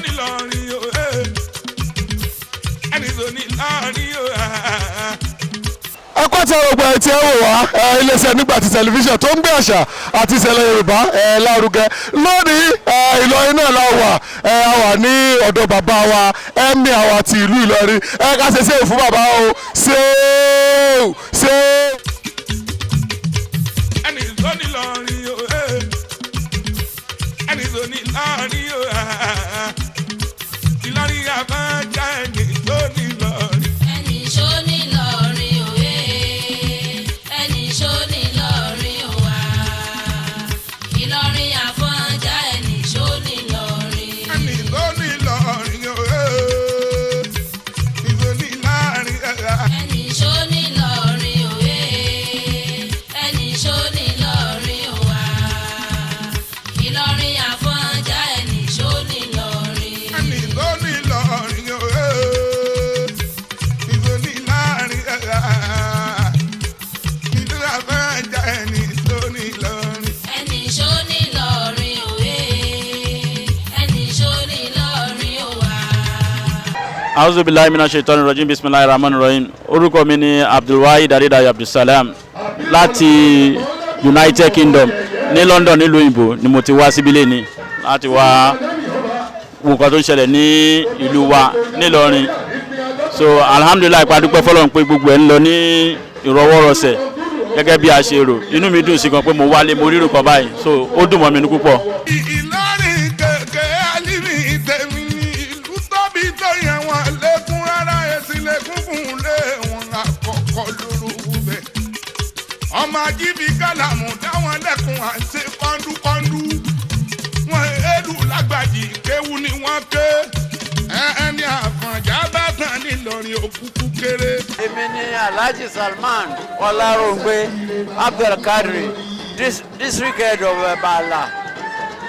ní lọ́rin o ẹni tó ní lọ́rin o. ẹkọ́ tí ọ̀rọ̀ ẹ̀ tí ẹ wò wá iléeṣẹ́ Nígbàtí tẹlifíṣàn tó ń gbé àṣà àti ìṣẹ̀lẹ̀ Yorùbá lárugẹ lónìí Ìlọrin náà la wà a wà ní ọ̀dọ̀ bàbá wa ẹ̀mí àwa ti ìlú Ìlọrin ká ṣe ṣe fún bàbá o ṣe. ẹni tó ní lọ́rin o ẹni tó ní lọ́rin o Ìlọrin àbájá ẹni tó ní lọ́rin. ẹni ṣó ní lọ́rin o ẹni ṣó ní lọ́rin o wá Ìlọrin àfọ̀njá ẹni ṣó ní lọ́rin. ẹni tó ní lọ́rin o ẹni tó ní lọ́rin. ẹni ṣó ní lọ́rin o ẹni ṣó ní lọ́rin o wá Ìlọrin àfọ̀njá ẹni ṣó ní lọ́rin. ẹni tó ní lọ́rin o ẹni tó ní lọ́rin. ìlú àbájá ẹni tó ní lọ́rin. ẹni ṣó ní lọ́rin o ẹni ṣó ní lọ́rin o wá. A'udhu billahi minash shaitani rajim, bismillahir rahmanir rahim. Orúkọ mi ni Abdulwahid Adédayọ̀ Abdulsalam láti United Kingdom ní London nílùú òyìnbó ni mo ti wá síbí lẹ́ni láti wá wo nǹkan tó ń ṣẹlẹ̀ ní ìlú wa nílọrin. So alhamdulillah ìpàdúpẹ́ fọlọ́run pé gbogbo ẹ̀ ń lọ ní ìrọwọ́rọsẹ̀ gẹ́gẹ́ bí a ṣe rò. Inú mi dùn sí gan pé mo wálé mo rírò kan báyìí, so ó dùn mọ́ mi ní púpọ̀. Ìlọrin kẹ̀kẹ́ alíbi ìtẹ̀mí ìlú tóbi tó yẹn wọn lẹ́kún rárá èsì lẹ́kún fún un lé wọn àkọ́kọ́ lórúkú bẹ́ẹ̀. ọmọ ajíbi kálàmù dáwọn lẹ́kùn à ń ṣe kọ́ńdúkọ́ńdú wọn èlù lágbàjì kéwu ni wọ́n ké ẹni Àfọ̀njá bá tán nílọrin òkúkú kéré. èmi ni Alhaji Salman Ọláròǹgbé Abdulkadir district head of Bala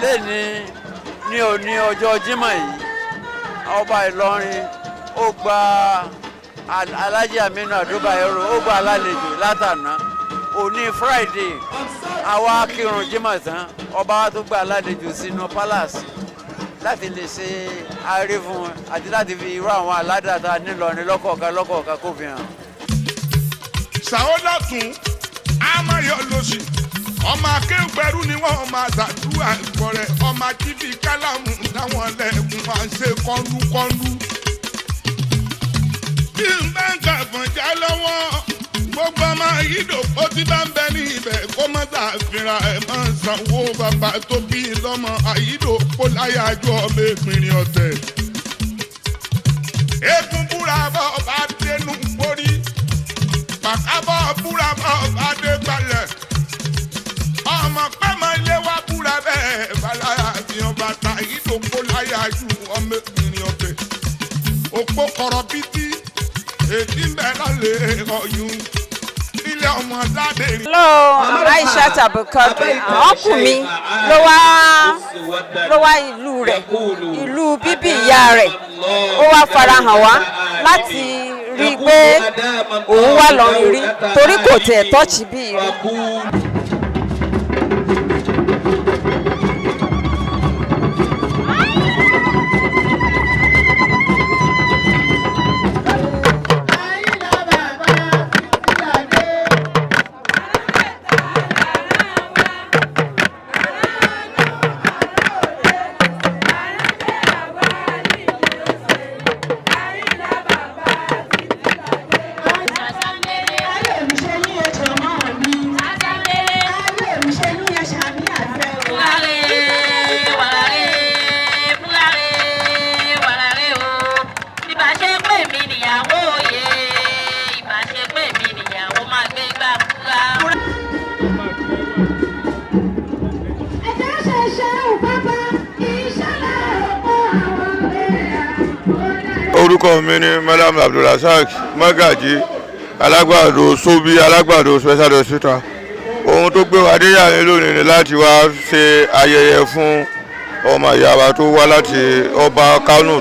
lẹ́ni ní òní ọjọ́ Jímọ̀ yìí ọba Ìlọrin ó gba Alhaji Aminu Adúbáyọ̀rọ̀ ó gba alálejò látàná òní Friday àwa kírun Jímọ̀ tán ọba wa tó gba alálejò sínú palace láti lè ṣe ààrẹ fún wọn àti láti fi irú àwọn aládàáta nílọrin lọ́kọ̀ọ̀kan kó fi hàn. ṣàwọ́ lọ́tún amáyọ lọ́sì ọmọ akéwùgbẹ́rù ni wọ́n máa ṣàdúrà ìgbọ̀rẹ̀ ọmọ ajíbi kálámù táwọn lẹ́kùn máa ṣe kọ́ńdúkọ́ńdú. bí n bá ń ka Àfọ̀njá lọ́wọ́ gbogbo ọmọ ìdòkó tí bá ń bẹ ní ibẹ̀ kó má ṣàfihàn ẹ̀ máa sanwó bàbá tó bí lọ́mọ àyídòkó láyàjọ́ ọmọ ìpínlẹ̀ ọ̀tẹ̀. eégún búra bọ́ ọba dénú borí pàkábọ̀ búra bọ́ ọba dé gbalẹ̀ ọmọ pẹ́mọ ilé wa búra bẹ́ẹ̀ balaya fi ọba ta àyídòkó láyàjọ́ ọmọ ìpínlẹ̀ ọ̀tẹ̀. òpó kọ̀rọ̀ bítí èdè ń bẹ lálẹ́ ọ̀yún. Hello, Aishat Abdulkadir. Ọkùn mi ló wá ìlú rẹ̀, ìlú bíbí ìyá rẹ̀. Ó wá farahàn wá láti rí i pé òun wà lọ́rin rí torí kò tẹ̀ tọ́ọ̀chì bí rí. orúkọ mi ni Malam Abdulrasaq Magaji alágbàdo Sobi alágbàdo special hospital. ohun tó gbé wa dé yàrá lónìí ni láti wá ṣe ayẹyẹ fún ọmọ ìyá wa tó wá láti ọba Kánò.